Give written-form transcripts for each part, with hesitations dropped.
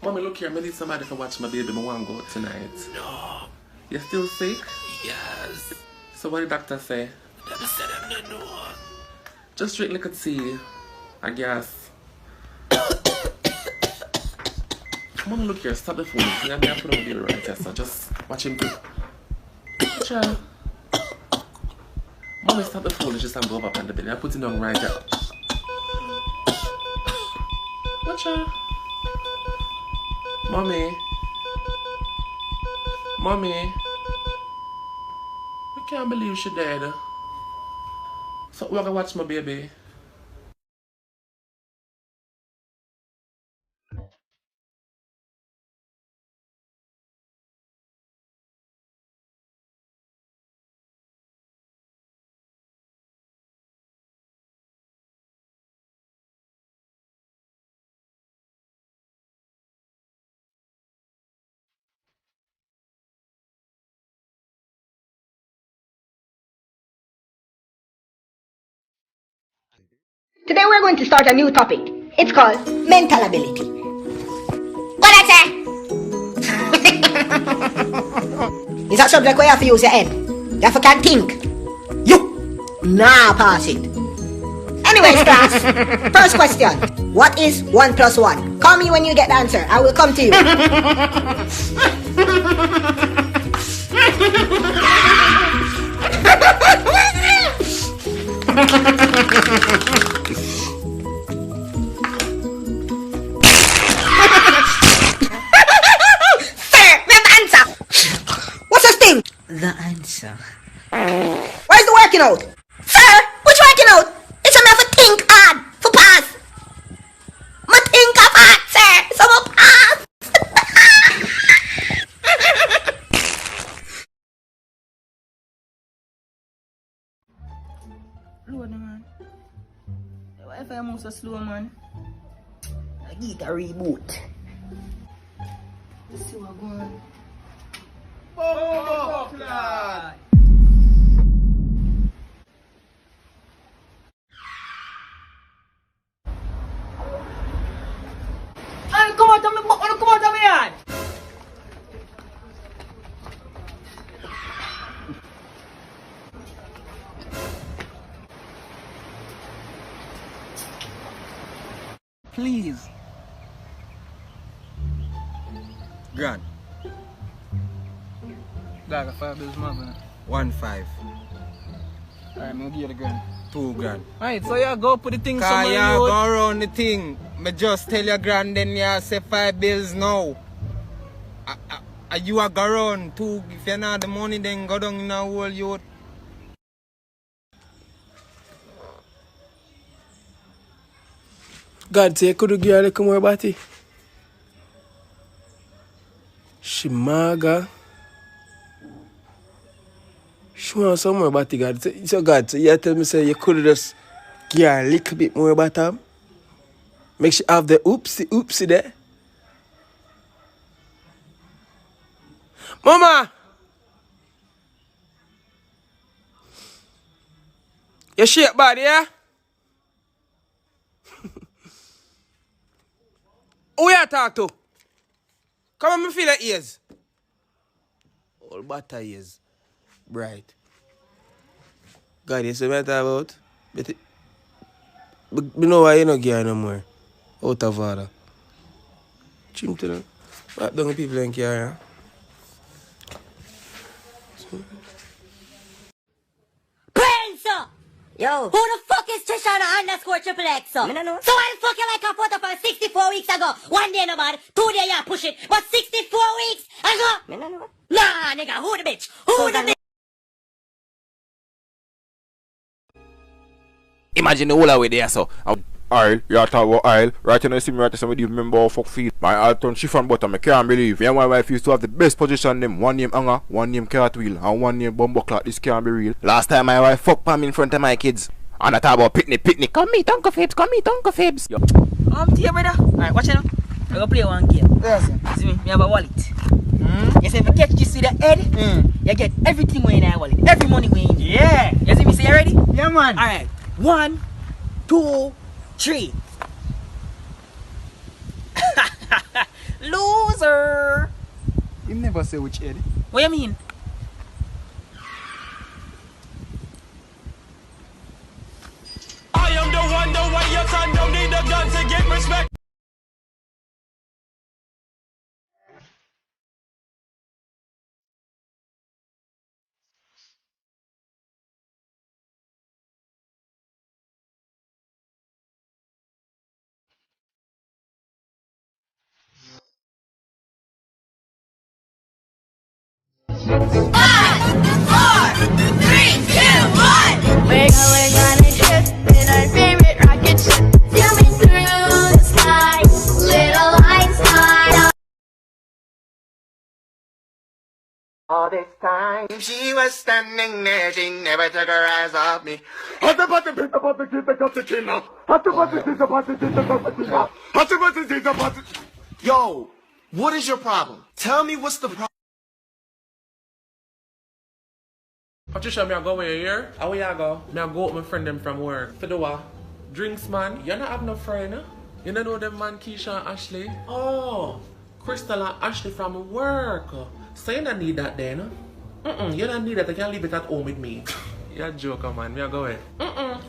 Mommy, look here. I need somebody to watch my baby. I want to go out tonight. No. You still sick? Yes. So what did the doctor say? Doctor said I'm not no. Just drink like a tea. I guess. Mommy, look here. Stop the phone. I'm going to put on the baby right here. So just watch him cook. Child. Mommy, stop the phone. Just go up on the belly. I put it on right here. Watch out. Mommy. Mommy. I can't believe she dead. So we're gonna watch my baby. Today we're going to start a new topic. It's called mental ability. What I say? It's a subject where you have to use your head. You have to can think. You! Nah, pass it. Anyways, class. First question. What is 1 plus 1? Call me when you get the answer. I will come to you. The answer. Where's the working out? Sir, which working out? It's a matter for think hard, for pass. Ma think of hard, sir. So for pass. Lord, man. The Wi-Fi moves so slow, man. I need a reboot. Let's see what's going on. Oh, God. Come on, man. Please. Grand. Got 5 bills, man. 1 5. Alright, I'm gonna give you the grand. 2 grand. Alright, so you go put the thing Cause somewhere. you go around the thing. Me just tell you grand, then you say 5 bills now. You are go around 2. If you not the money, then go down in a whole youth. God say, could you give her a little more body? She maga. She wants some more body, God. So God, so you tell me, say, you could just give her a little bit more bottom. Make sure have the oopsie there. Mama! You shake body, yeah? Who you talk to? Come on, me feel the ears. All butter ears. Bright. God, you see what I talk about? But you know why you don't care no more. Out of order. Chim to them. What don't people don't care, huh? Yo. Who the fuck is Trishana underscore triple X? So why the fuck you like a photo from 64 weeks ago? 1 day no bad, 2 days you push it, but 64 weeks ago? Nah, nigga, who the bitch? Who the bitch? Imagine the whole away there, so. Oil, you are talking about oil. Right now, you see me right now, somebody remember how fuck feet. My oil turn chiffon bottom, I can't believe. Yeah, my wife used to have the best position them. One name Anga, one name Cartwheel, and one name Bumbleclot. This can't be real. Last time my wife fucked Pam in front of my kids. And I talk about picnic. Come meet Uncle Fibs, Yo. Dear brother. Alright, watch it now. I'm gonna play one game. Yes. See me have a wallet. You see, if you catch this with the head, you get everything when in that wallet. Every money when in. Yeah. You see me, say you ready? Yeah, man. Alright. 1, 2, 3. Lose Him never say which head. What you mean? I am the one, the way your son don't need a gun to get respect. We're going on a trip in our favorite rocket ship, zooming through the sky. Little lights on. All this time she was standing there, she never took her eyes off me. Hot the butter, pizza, butter, pizza, cappuccino. Hot the butter, pizza, butter, pizza, cappuccino. Hot the butter, pizza, butter. Yo, what is your problem? Tell me what's the problem. Patricia, me I go where you here? How where you go? Me I go with my friend them from work. For the what? Drinks, man. You not have no friend, eh? You don't know them man, Keisha and Ashley? Oh, Crystal and Ashley from work. So you don't need that then, no? You don't need that. I can leave it at home with me. You're a joker, man. Me I go where?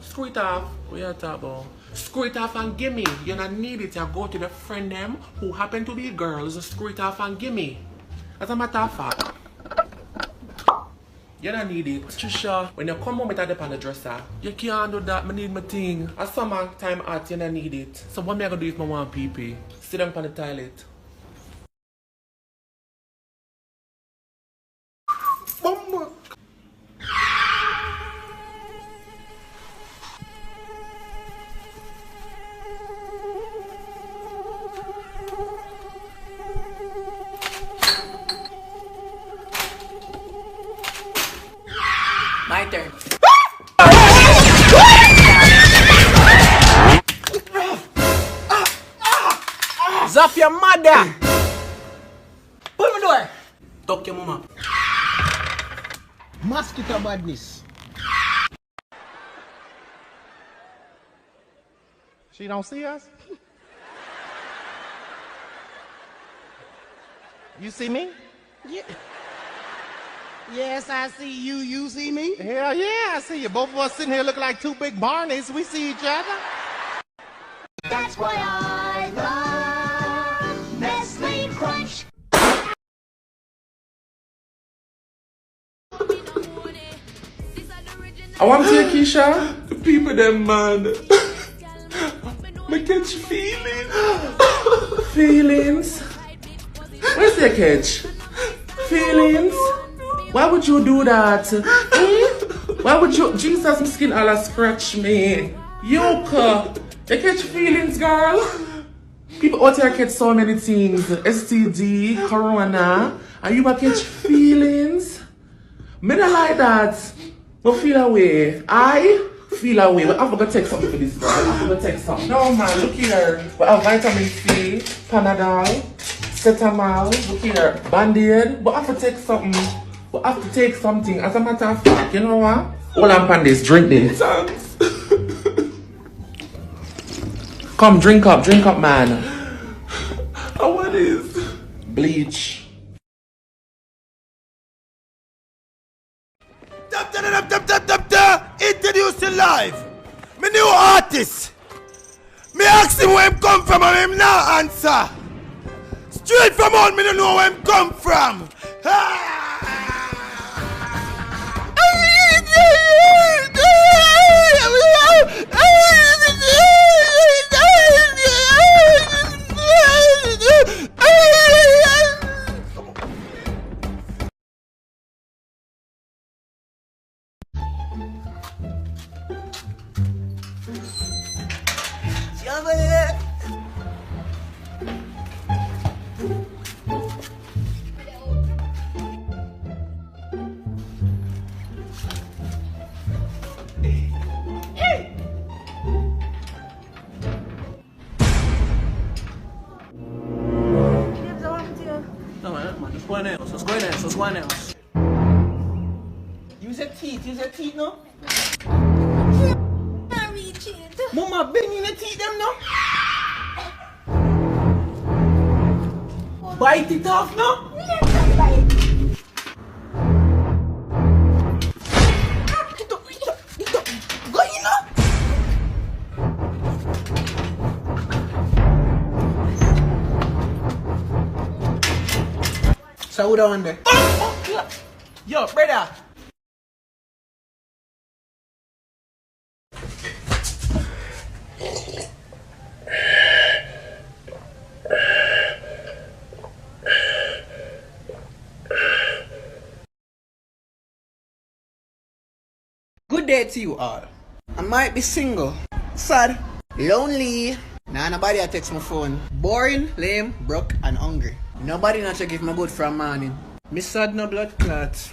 Screw it off. What you talk about? Screw it off and gimme. You don't need it. You go to the friend them who happen to be girls. Screw it off and gimme. As a matter of fact. You don't need it. Trisha, when you come home with a dip on the dresser, you can't do that. I need my thing. At summertime hot, you don't need it. So what am I gonna do if I want pee-pee? Sit down on the toilet. Bumbo. My turn. Zap your mother! Pull my door. Talk your mama. Mosquito badness. She don't see us? You see me? Yeah. Yes, I see you. You see me? Hell yeah, I see you. Both of us sitting here looking like two big Barneys. We see each other. That's why I love Nestle Crunch. I want to hear Keisha. The people them man. I catch feelings. Feelings. Where's the catch? Feelings. Why would you do that? Why would you? Jesus, my skin all scratch me. Yoka. You catch feelings, girl. People out here catch so many things. STD, Corona. And you might catch feelings. Me not like that. But feel away. I feel away. But I'm gonna take something for this girl. I'm gonna take something. No man, look here. We have vitamin C, Panadol, Cetamol, look here, Band-Aid. But I have to take something. We have to take something. As a matter of fact, you know what? Hold on, Pandis, drink this. Thanks. Come, drink up, man. What is? Bleach. Introducing live. My new artist. Me ask him where him come from and him now answer. Straight from home, me don't know where him come from. What's going on? Use your teeth, no? Mama, bend in the teeth, them, no? Bite it off, no? So who down there? Yo, brother. Good day to you all. I might be single, sad, lonely. Nah, nobody a text my phone. Boring, lame, broke, and hungry. Nobody not to give me good from morning. Me sad no blood clot.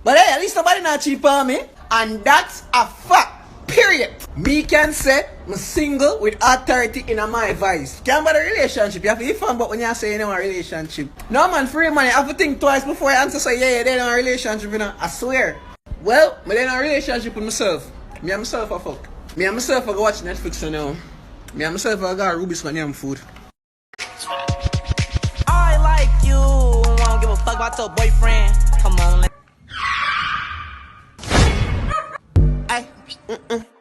But hey, at least nobody not cheap on me. And that's a fact. Period. Me can say I'm single with authority in my voice. Can't about a relationship. You have to be fun, but when you say you know a relationship. No man, free money. I have to think twice before I answer say yeah, they in a relationship, you know. I swear. Well, I'm in a relationship with myself. Me and myself a fuck. Me and myself I go watch Netflix now. Me and myself I got Ruby's for damn food. I like you. I don't give a fuck about your boyfriend. Come on.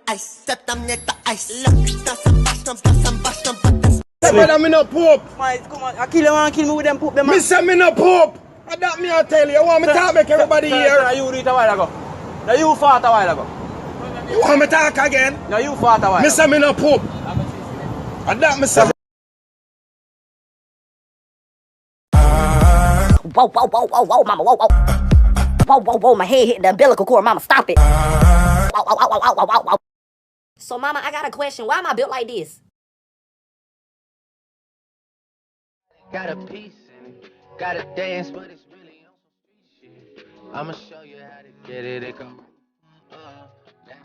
I set them near the ice. Look, that's some basham, but that's. But I'm in a poop. Man, come on. I kill me with them poop, them man. Me say me no poop. And that me I tell you. You want me to talk make everybody hear? Now you do it a while ago. Now you fought a while ago. You want me to talk again? Now you fought a while Me ago. say me no poop. And that me say. Whoa, mama, whoa, my head hit the umbilical cord, mama, stop it. Whoa. So, mama, I got a question. Why am I built like this? Got a piece in it, got a dance, but it's really on some street shit. I'ma show you how to get it. It go left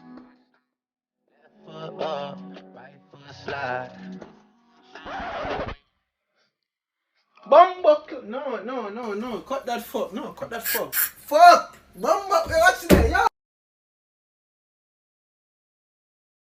foot up, right foot slide. Bumbuckle. No. Cut that fuck. No, cut that fuck. Fuck. Bumbuckle. What's that? Yo.